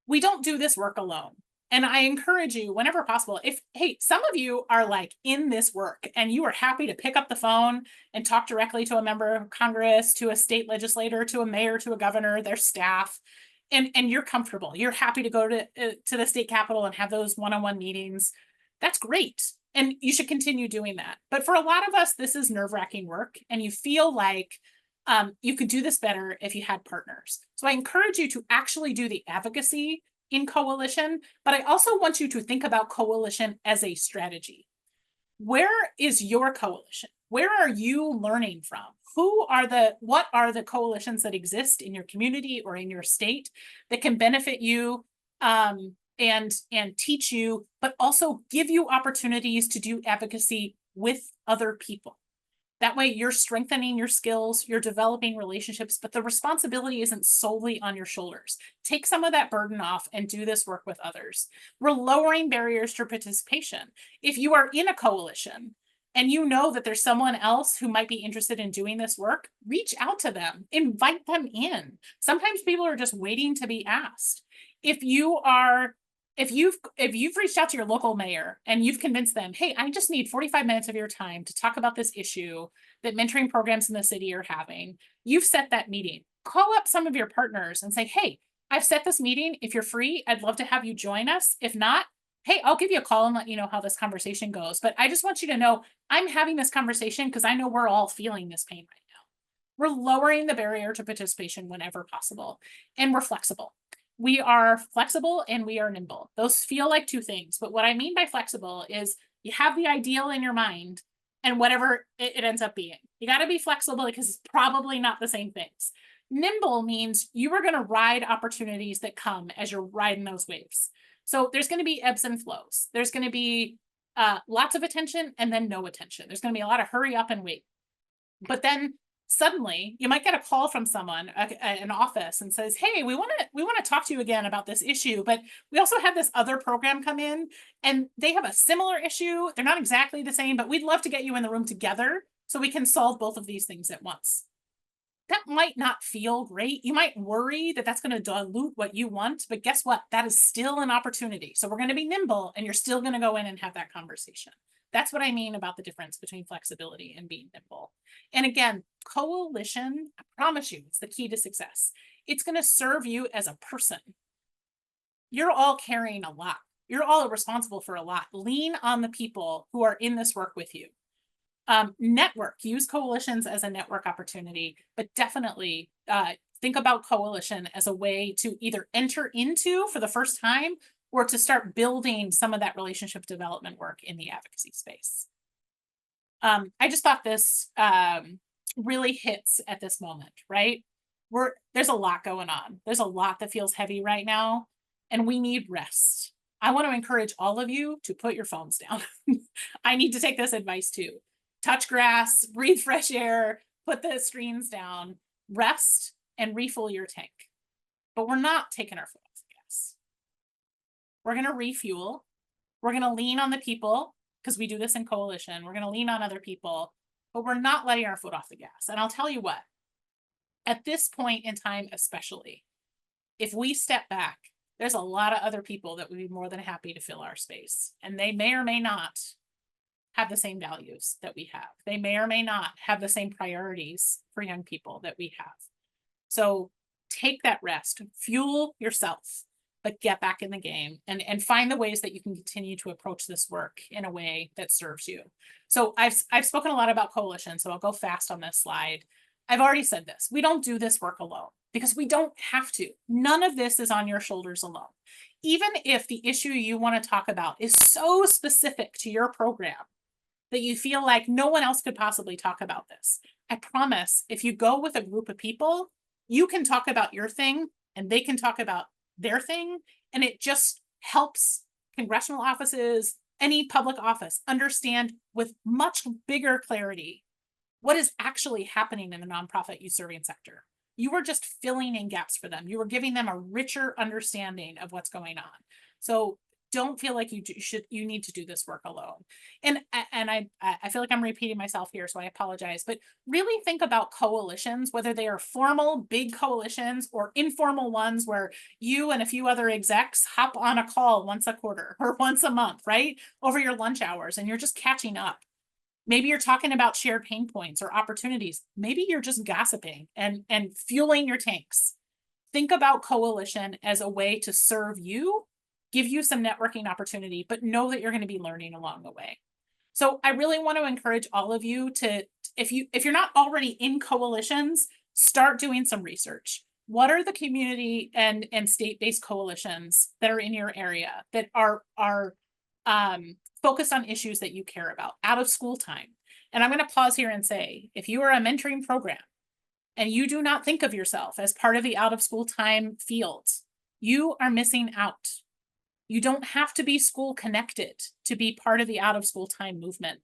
We don't do this work alone. And I encourage you whenever possible, hey, some of you are like in this work and you are happy to pick up the phone and talk directly to a member of Congress, to a state legislator, to a mayor, to a governor, their staff, and you're comfortable. You're happy to go to the state capitol and have those one-on-one meetings. That's great. And you should continue doing that. But for a lot of us, this is nerve-wracking work, and you feel like you could do this better if you had partners. So I encourage you to actually do the advocacy in coalition, but I also want you to think about coalition as a strategy. Where is your coalition? Where are you learning from? What are the coalitions that exist in your community or in your state that can benefit you and teach you, but also give you opportunities to do advocacy with other people? That way you're strengthening your skills, you're developing relationships, but the responsibility isn't solely on your shoulders. Take some of that burden off and do this work with others. We're lowering barriers to participation. If you are in a coalition and you know that there's someone else who might be interested in doing this work, reach out to them, invite them in. Sometimes people are just waiting to be asked. If you've reached out to your local mayor and you've convinced them, hey, I just need 45 minutes of your time to talk about this issue that mentoring programs in the city are having, you've set that meeting. Call up some of your partners and say, hey, I've set this meeting. If you're free, I'd love to have you join us. If not, hey, I'll give you a call and let you know how this conversation goes. But I just want you to know I'm having this conversation because I know we're all feeling this pain right now. We're lowering the barrier to participation whenever possible, and we're flexible. We are flexible and we are nimble. Those feel like two things, but what I mean by flexible is you have the ideal in your mind and whatever it ends up being. You got to be flexible because it's probably not the same things. Nimble means you are going to ride opportunities that come as you're riding those waves. So there's going to be ebbs and flows. There's going to be lots of attention and then no attention. There's going to be a lot of hurry up and wait. But then Suddenly you might get a call from someone, an office, and says, hey, we want to talk to you again about this issue, but we also had this other program come in and they have a similar issue. They're not exactly the same, but we'd love to get you in the room together so we can solve both of these things at once. That might not feel great. You might worry that that's going to dilute what you want, but guess what? That is still an opportunity. So we're going to be nimble and you're still going to go in and have that conversation. That's what I mean about the difference between flexibility and being nimble. And again, coalition, I promise you, it's the key to success. It's going to serve you as a person. You're all carrying a lot. You're all responsible for a lot. Lean on the people who are in this work with you. Network, use coalitions as a network opportunity, but definitely think about coalition as a way to either enter into for the first time or to start building some of that relationship development work in the advocacy space. I just thought this really hits at this moment, right? There's a lot going on. There's a lot that feels heavy right now, and we need rest. I want to encourage all of you to put your phones down. I need to take this advice too. Touch grass, breathe fresh air, put the screens down, rest, and refill your tank. But we're not taking our foot off the gas. We're going to refuel. We're going to lean on the people because we do this in coalition. We're going to lean on other people, but we're not letting our foot off the gas. And I'll tell you what, at this point in time, especially, if we step back, there's a lot of other people that would be more than happy to fill our space. And they may or may not have the same values that we have. They may or may not have the same priorities for young people that we have. So take that rest, fuel yourself, but get back in the game and find the ways that you can continue to approach this work in a way that serves you. So I've spoken a lot about coalition, so I'll go fast on this slide. I've already said this. We don't do this work alone because we don't have to. None of this is on your shoulders alone. Even if the issue you want to talk about is so specific to your program that you feel like no one else could possibly talk about this, I promise if you go with a group of people, you can talk about your thing and they can talk about their thing. And it just helps congressional offices, any public office, understand with much bigger clarity what is actually happening in the nonprofit youth serving sector. You were just filling in gaps for them. You were giving them a richer understanding of what's going on. So don't feel like you need to do this work alone. And I feel like I'm repeating myself here, so I apologize, but really think about coalitions, whether they are formal big coalitions or informal ones where you and a few other execs hop on a call once a quarter or once a month, right? Over your lunch hours, and you're just catching up. Maybe you're talking about shared pain points or opportunities. Maybe you're just gossiping and fueling your tanks. Think about coalition as a way to serve you, give you some networking opportunity, but know that you're going to be learning along the way. So I really want to encourage all of you to, if you're not already in coalitions, start doing some research. What are the community and state-based coalitions that are in your area that are focused on issues that you care about? Out of school time. And I'm going to pause here and say, if you are a mentoring program and you do not think of yourself as part of the out of school time field, you are missing out. You don't have to be school connected to be part of the out of school time movement.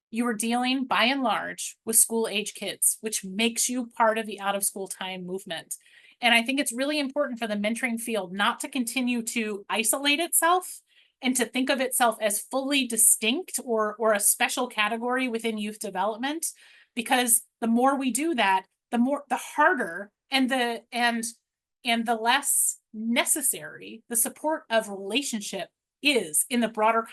You are dealing by and large with school age kids, which makes you part of the out of school time movement. And I think it's really important for the mentoring field not to continue to isolate itself and to think of itself as fully distinct or a special category within youth development, because the more we do that, the harder and the less necessary the support of relationship is in the broader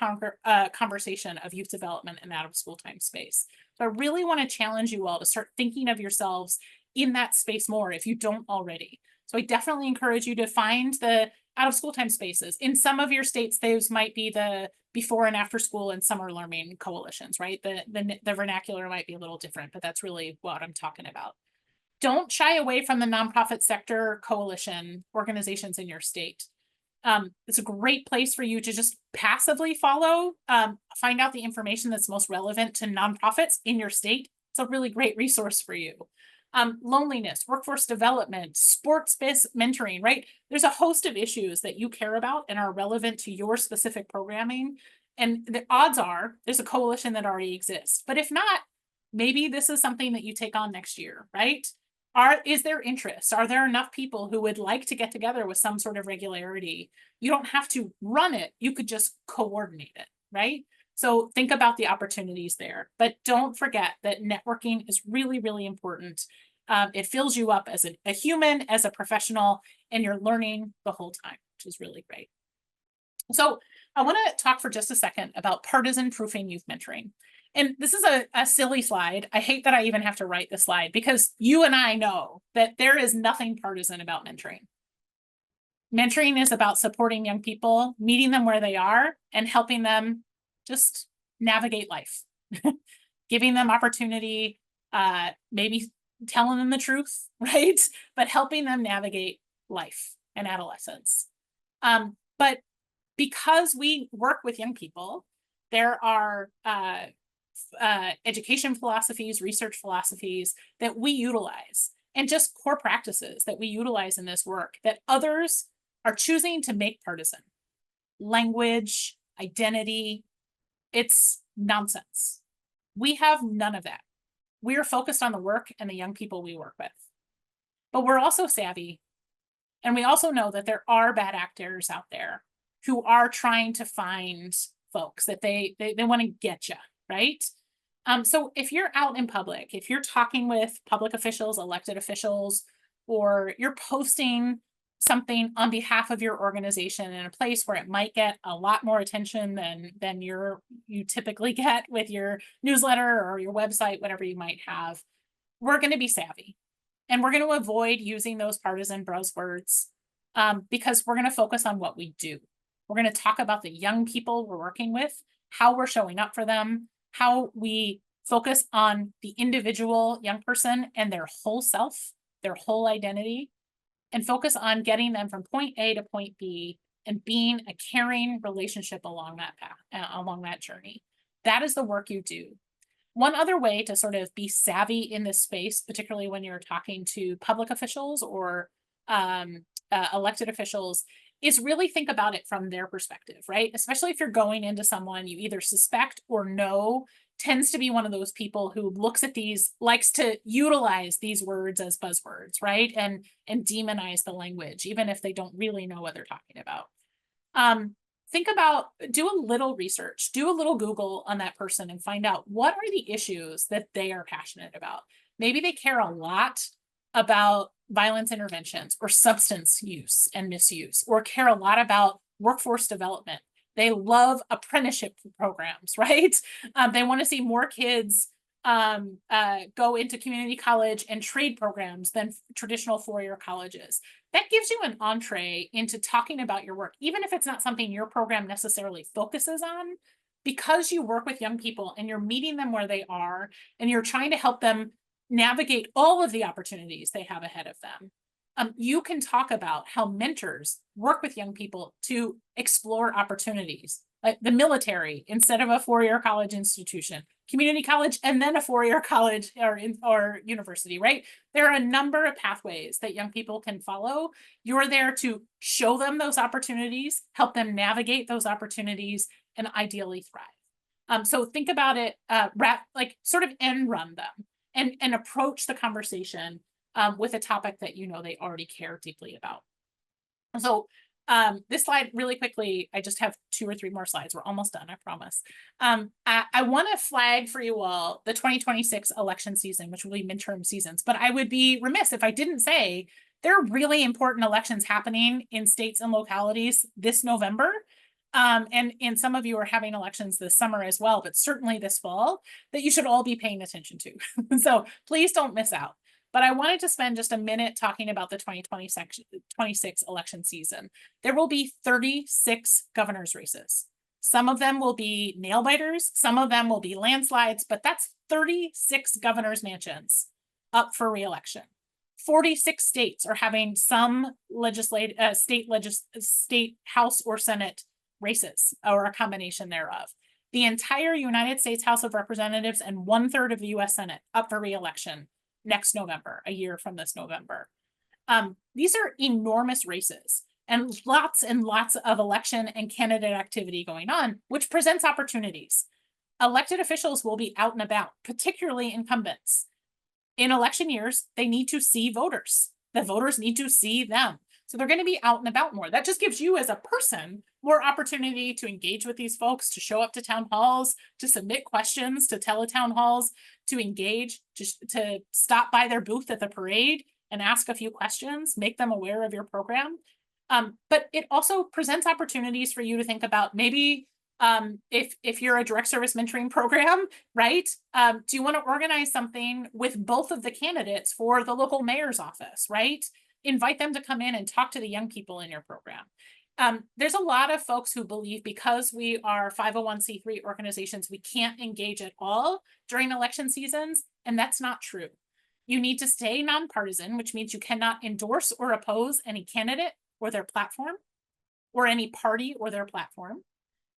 conversation of youth development and out of school time space. So I really want to challenge you all to start thinking of yourselves in that space more if you don't already. So I definitely encourage you to find the out of school time spaces. In some of your states, those might be the before and after school and summer learning coalitions, right? The vernacular might be a little different, but that's really what I'm talking about. Don't shy away from the nonprofit sector coalition organizations in your state. It's a great place for you to just passively follow, find out the information that's most relevant to nonprofits in your state. It's a really great resource for you. Loneliness, workforce development, sports-based mentoring, right? There's a host of issues that you care about and are relevant to your specific programming. And the odds are there's a coalition that already exists. But if not, maybe this is something that you take on next year, right? Is there interest? Are there enough people who would like to get together with some sort of regularity? You don't have to run it. You could just coordinate it, right? So think about the opportunities there, but don't forget that networking is really, really important. It fills you up as a human, as a professional, and you're learning the whole time, which is really great. So I want to talk for just a second about partisan proofing youth mentoring. And this is a silly slide. I hate that I even have to write this slide because you and I know that there is nothing partisan about mentoring. Mentoring is about supporting young people, meeting them where they are, and helping them just navigate life, giving them opportunity, maybe telling them the truth, right? But helping them navigate life and adolescence. But because we work with young people, there are education philosophies, research philosophies that we utilize, and just core practices that we utilize in this work that others are choosing to make partisan. Language, identity, it's nonsense. We have none of that. We are focused on the work and the young people we work with. But we're also savvy, and we also know that there are bad actors out there who are trying to find folks that they want to get you, right? So if you're out in public, if you're talking with public officials, elected officials, or you're posting something on behalf of your organization in a place where it might get a lot more attention than you typically get with your newsletter or your website, whatever you might have, we're going to be savvy. And we're going to avoid using those partisan buzzwords because we're going to focus on what we do. We're going to talk about the young people we're working with, how we're showing up for them, how we focus on the individual young person and their whole self, their whole identity, and focus on getting them from point A to point B and being a caring relationship along that path, along that journey. That is the work you do. One other way to sort of be savvy in this space, particularly when you're talking to public officials or elected officials, is really think about it from their perspective, right? Especially if you're going into someone you either suspect or know tends to be one of those people who looks at these, likes to utilize these words as buzzwords, right? And demonize the language, even if they don't really know what they're talking about. Think about, do a little research, do a little Google on that person and find out what are the issues that they are passionate about. Maybe they care a lot about violence interventions or substance use and misuse, or care a lot about workforce development. They love apprenticeship programs, right? They want to see more kids go into community college and trade programs than traditional four-year colleges. That gives you an entree into talking about your work, even if it's not something your program necessarily focuses on, because you work with young people and you're meeting them where they are and you're trying to help them navigate all of the opportunities they have ahead of them. You can talk about how mentors work with young people to explore opportunities, like the military instead of a four-year college institution, community college, and then a four-year college or university, right? There are a number of pathways that young people can follow. You're there to show them those opportunities, help them navigate those opportunities, and ideally thrive. So think about it, like sort of end run them and approach the conversation with a topic that you know they already care deeply about. So this slide, really quickly, I just have 2 or 3 more slides. We're almost done, I promise. I want to flag for you all the 2026 election season, which will be midterm seasons, but I would be remiss if I didn't say there are really important elections happening in states and localities this November. And some of you are having elections this summer as well, but certainly this fall, that you should all be paying attention to. So please don't miss out. But I wanted to spend just a minute talking about the 2026 election season. There will be 36 governor's races. Some of them will be nail biters, some of them will be landslides, but that's 36 governor's mansions up for re-election. 46 states are having some state House or Senate races or a combination thereof. The entire United States House of Representatives and 1/3 of the US Senate up for re-election next November, a year from this November. These are enormous races and lots of election and candidate activity going on, which presents opportunities. elected officials will be out and about, particularly incumbents. In election years, they need to see voters. The voters need to see them. So they're going to be out and about more. That just gives you as a person more opportunity to engage with these folks, to show up to town halls, to submit questions to teletown halls, to engage, to stop by their booth at the parade and ask a few questions, make them aware of your program. But it also presents opportunities for you to think about maybe if you're a direct service mentoring program, right? Do you want to organize something with both of the candidates for the local mayor's office, right? Invite them to come in and talk to the young people in your program. There's a lot of folks who believe because we are 501c3 organizations, we can't engage at all during election seasons, and that's not true. You need to stay nonpartisan, which means you cannot endorse or oppose any candidate or their platform, or any party or their platform,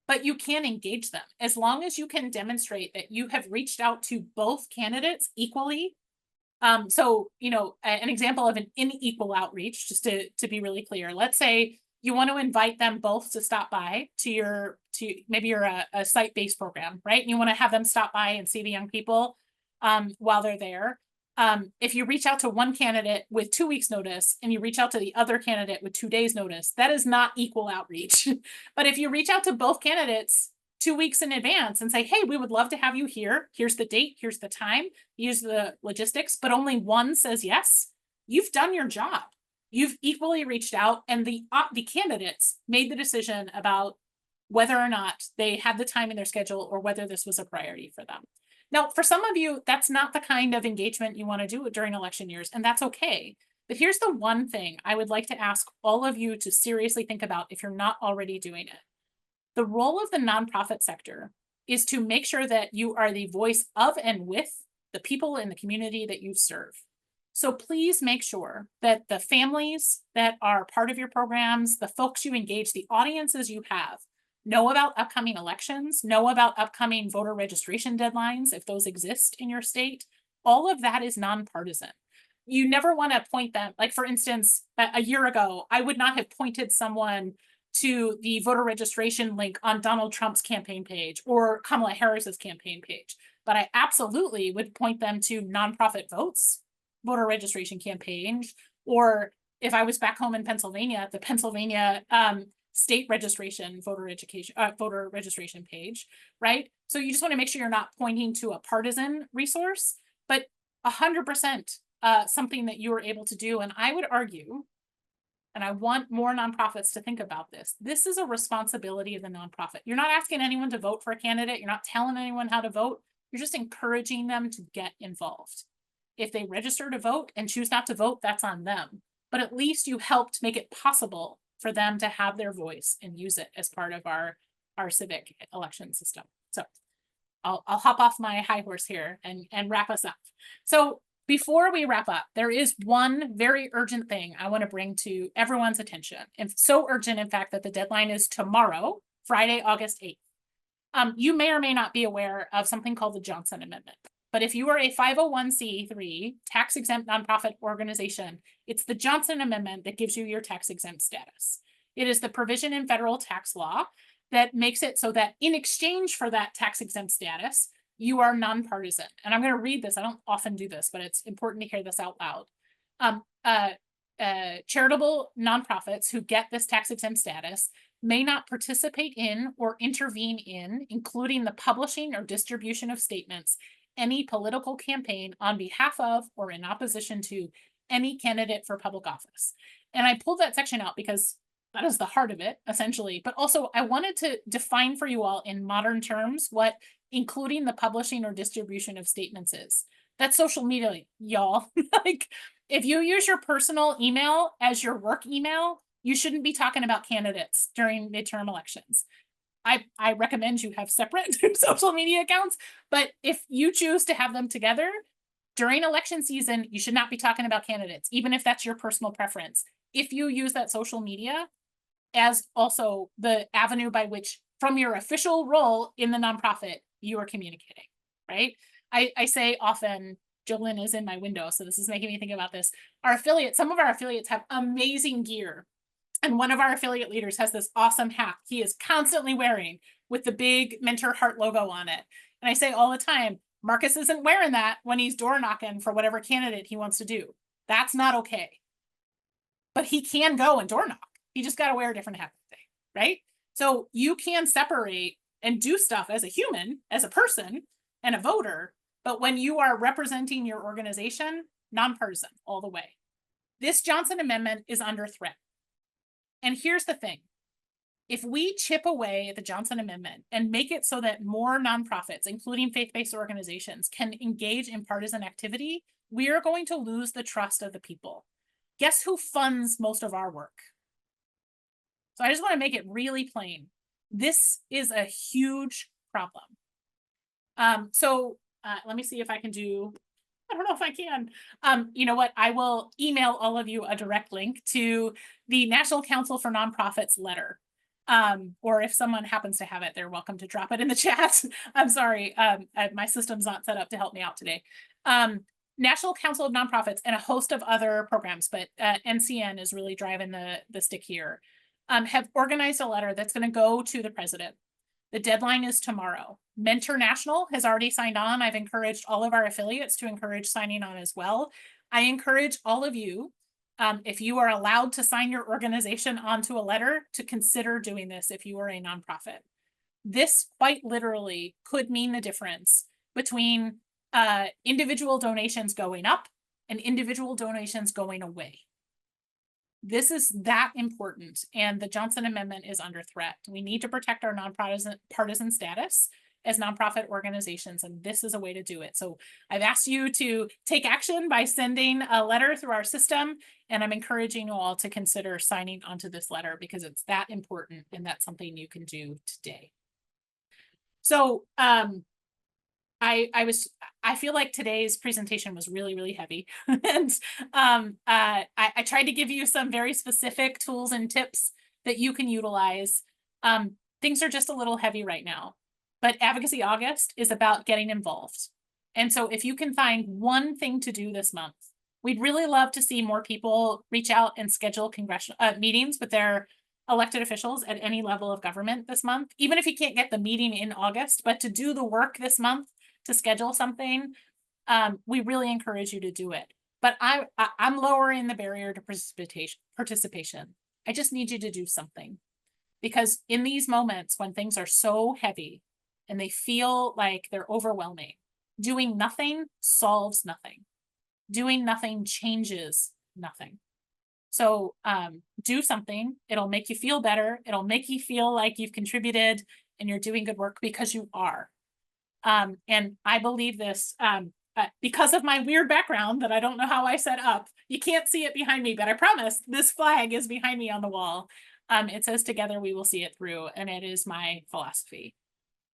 but you can engage them as long as you can demonstrate that you have reached out to both candidates equally. So, an example of an unequal outreach, just to be really clear, let's say you want to invite them both to stop by to maybe you're a site-based program, right? And you want to have them stop by and see the young people while they're there. If you reach out to one candidate with 2 weeks notice and you reach out to the other candidate with 2 days notice, that is not equal outreach. But if you reach out to both candidates 2 weeks in advance and say, hey, we would love to have you here. Here's the date, here's the time, use the logistics, but only one says yes, you've done your job. You've equally reached out, and the candidates made the decision about whether or not they had the time in their schedule or whether this was a priority for them. Now, for some of you, that's not the kind of engagement you want to do during election years, and that's okay. But here's the one thing I would like to ask all of you to seriously think about if you're not already doing it. The role of the nonprofit sector is to make sure that you are the voice of and with the people in the community that you serve. So please make sure that the families that are part of your programs, the folks you engage, the audiences you have, know about upcoming elections, know about upcoming voter registration deadlines, if those exist in your state. All of that is nonpartisan. You never want to point them, like for instance, a year ago, I would not have pointed someone to the voter registration link on Donald Trump's campaign page or Kamala Harris's campaign page, but I absolutely would point them to Nonprofit Votes voter registration campaign, or if I was back home in Pennsylvania, the Pennsylvania state registration voter registration page, right? So you just want to make sure you're not pointing to a partisan resource, but 100% something that you are able to do. And I would argue, and I want more nonprofits to think about this, this is a responsibility of the nonprofit. You're not asking anyone to vote for a candidate. You're not telling anyone how to vote. You're just encouraging them to get involved. If they register to vote and choose not to vote, that's on them. But at least you helped make it possible for them to have their voice and use it as part of our civic election system. So I'll hop off my high horse here and wrap us up. So before we wrap up, there is one very urgent thing I want to bring to everyone's attention. And so urgent, in fact, that the deadline is tomorrow, Friday, August 8th. You may or may not be aware of something called the Johnson Amendment. But if you are a 501c3 tax-exempt nonprofit organization, it's the Johnson Amendment that gives you your tax-exempt status. It is the provision in federal tax law that makes it so that in exchange for that tax-exempt status, you are nonpartisan. And I'm going to read this. I don't often do this, but it's important to hear this out loud. Charitable nonprofits who get this tax-exempt status may not participate in or intervene in, including the publishing or distribution of statements, any political campaign on behalf of or in opposition to any candidate for public office. And I pulled that section out because that is the heart of it, essentially. But also, I wanted to define for you all in modern terms what including the publishing or distribution of statements is. That's social media, y'all. Like, if you use your personal email as your work email, you shouldn't be talking about candidates during midterm elections. I recommend you have separate social media accounts, but if you choose to have them together during election season, you should not be talking about candidates, even if that's your personal preference. If you use that social media as also the avenue by which, from your official role in the nonprofit, you are communicating, right? I say often, Jolyn is in my window, so this is making me think about this. Some of our affiliates have amazing gear. And one of our affiliate leaders has this awesome hat he is constantly wearing with the big Mentor Heart logo on it. And I say all the time, Marcus isn't wearing that when he's door knocking for whatever candidate he wants to do. That's not okay. But he can go and door knock. He just got to wear a different hat that day, right? So you can separate and do stuff as a human, as a person, and a voter. But when you are representing your organization, nonpartisan all the way. This Johnson Amendment is under threat. And here's the thing. If we chip away at the Johnson Amendment and make it so that more nonprofits, including faith-based organizations, can engage in partisan activity, we are going to lose the trust of the people. Guess who funds most of our work? So I just want to make it really plain. This is a huge problem. Let me see if I can do, I don't know if I can. You know what? I will email all of you a direct link to the National Council for Nonprofits letter. Or if someone happens to have it, they're welcome to drop it in the chat. I'm sorry, my system's not set up to help me out today. National Council of Nonprofits and a host of other programs, but NCN is really driving the stick here, have organized a letter that's going to go to the president. The deadline is tomorrow. Mentor National has already signed on. I've encouraged all of our affiliates to encourage signing on as well. I encourage all of you, if you are allowed to sign your organization onto a letter, to consider doing this if you are a nonprofit. This quite literally could mean the difference between individual donations going up and individual donations going away. This is that important, and the Johnson Amendment is under threat. We need to protect our nonpartisan status as nonprofit organizations, and this is a way to do it. So I've asked you to take action by sending a letter through our system, and I'm encouraging you all to consider signing onto this letter because it's that important, and that's something you can do today. So I feel like today's presentation was really, really heavy. And I tried to give you some very specific tools and tips that you can utilize. Things are just a little heavy right now, but Advocacy August is about getting involved. And so if you can find one thing to do this month, we'd really love to see more people reach out and schedule congressional meetings with their elected officials at any level of government this month, even if you can't get the meeting in August, but to do the work this month to schedule something, we really encourage you to do it. But I'm lowering the barrier to participation. I just need you to do something, because in these moments when things are so heavy and they feel like they're overwhelming, doing nothing solves nothing. Doing nothing changes nothing. So do something. It'll make you feel better. It'll make you feel like you've contributed and you're doing good work, because you are. And I believe this because of my weird background that I don't know how I set up. You can't see it behind me, but I promise this flag is behind me on the wall. It says "Together we will see it through," and it is my philosophy.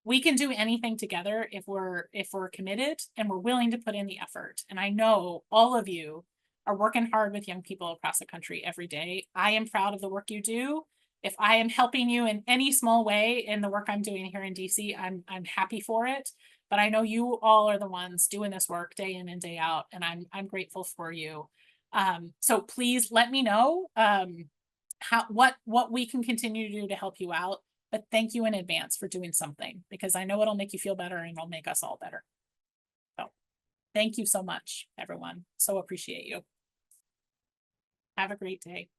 We can do anything together if we're committed and we're willing to put in the effort. And I know all of you are working hard with young people across the country every day. I am proud of the work you do. If I am helping you in any small way in the work I'm doing here in DC, I'm happy for it. But I know you all are the ones doing this work day in and day out, and I'm grateful for you. So please let me know what we can continue to do to help you out. But thank you in advance for doing something, because I know it'll make you feel better and it'll make us all better. So thank you so much, everyone. So appreciate you. Have a great day.